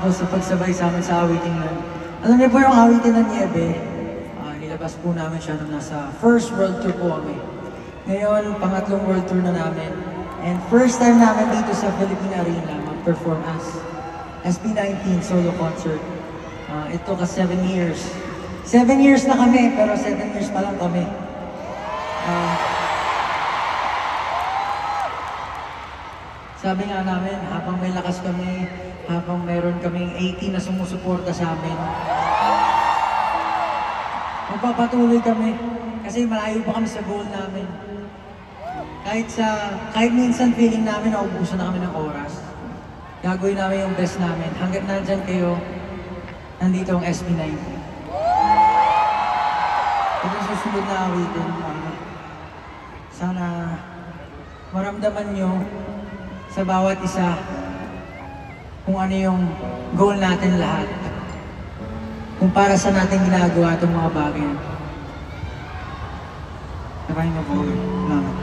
po sa pagsabay sa amin sa awiting nun. Alam niyo po yung awiting ng Niebe, nilabas po namin siya nung nasa first world tour po kami. Ngayon, pangatlong world tour na namin. And first time namin dito sa Philippine Arena mag-perform as SB19 solo concert. It took us 7 years. 7 years na kami, pero 7 years pa lang kami. Sabi nga namin, habang may lakas kami, habang mayroon kaming 80 na sumusuporta sa amin, magpapatuloy kami kasi malayo pa kami sa goal namin. Kahit minsan feeling namin naubusan na kami ng oras, gagawin namin yung best namin. Hanggat nandyan kayo, nandito ang SB19. Ito yung susunod na awitin. Sana maramdaman nyo sa bawat isa kung ano yung goal natin lahat. Kung para sa natin ginagawa itong mga bagay. Nakain na po. Salamat.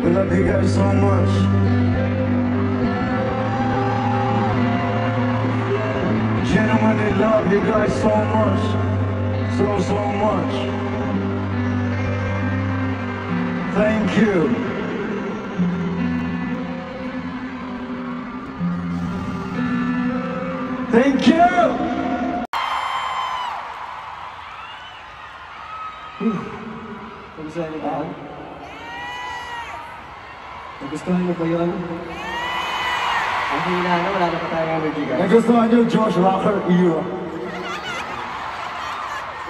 We love you guys so much. Genuinely love you guys so much. So much. Thank you. Thank you! Nagustuhan niyo ba? Nagustuhan niyo ba yun? Ang hina na, wala na pa tayong energy guys. Nagustuhan niyo Josh Rocker era.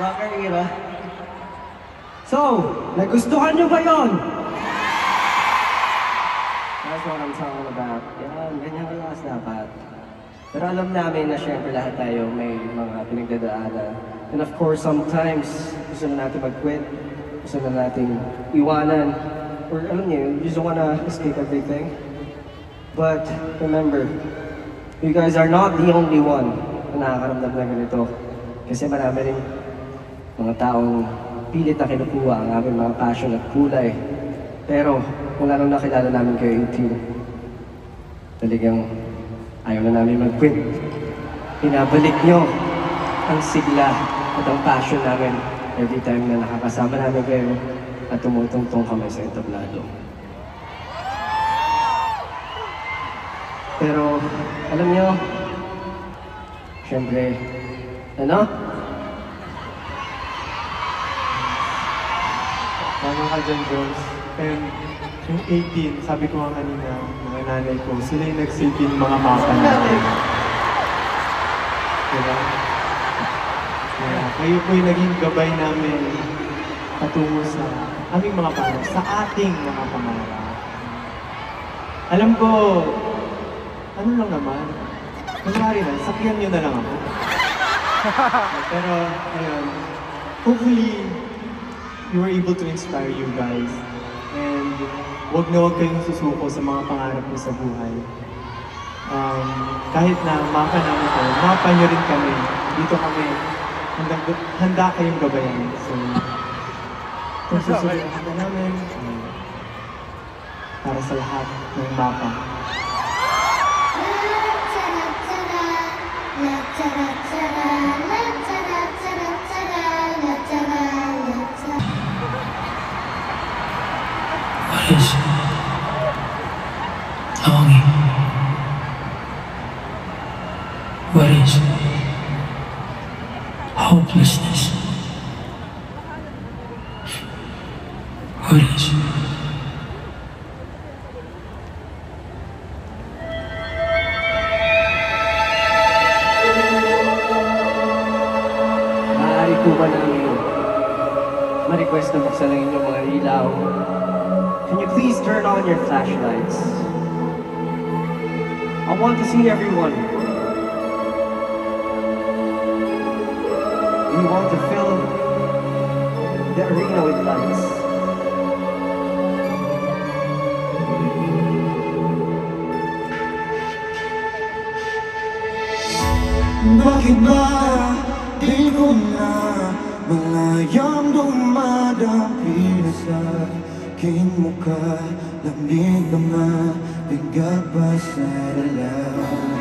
Rocker era? So, nagustuhan niyo ba yun? That's what I'm talking about. Yan, ganyan kalakas dapat. Pero alam namin na syempre lahat tayo may mga pinagdadaanan. And of course, sometimes gusto na natin mag-quit, gusto na natin iwanan, or alam niyo, you just wanna escape everything. But remember, you guys are not the only one na nakakaramdam na ganito. Kasi marami rin mga taong pilit na kinukuha ang aming mga passion at kulay. Pero kung lalong nakilala namin kayo 18, talagang ayaw na namin mag-quit. Pinabalik nyo ang sigla at ang passion namin every time na nakakasama namin kayo at tumutungtong kami sa entablado. Pero, alam nyo, syempre, ano? Tama ka dyan, Jones. And yung 18, sabi ko nga kanina, mga nanay ko, sila yung nagsilbing mga mapa natin. Diba? Yeah, kayo po yung naging gabay namin patungo sa aming mga pangarap, sa ating mga pangarap. Alam ko, ano lang naman, nangyari na, sakyan nyo na lang ako. Pero, ayun, hopefully, you were able to inspire you guys. And wag na wag kayong susuko sa mga pangarap niyo sa buhay. Kahit na mapa namin kayo, mapa nyo rin kami. Dito kami, handa kayong gabayan. So, kung susunod na namin, para sa lahat ng mapa. What is longing? What is hopelessness? What is? Maaari po ba namin ma-request na buksan ang inyong mga ilaw? Can you please turn on your flashlights? I want to see everyone. We want to fill the arena with lights. Bakit ba di ko na malayang dumadapi na sa aking mukha? Lamig na mabigat pa sa dala.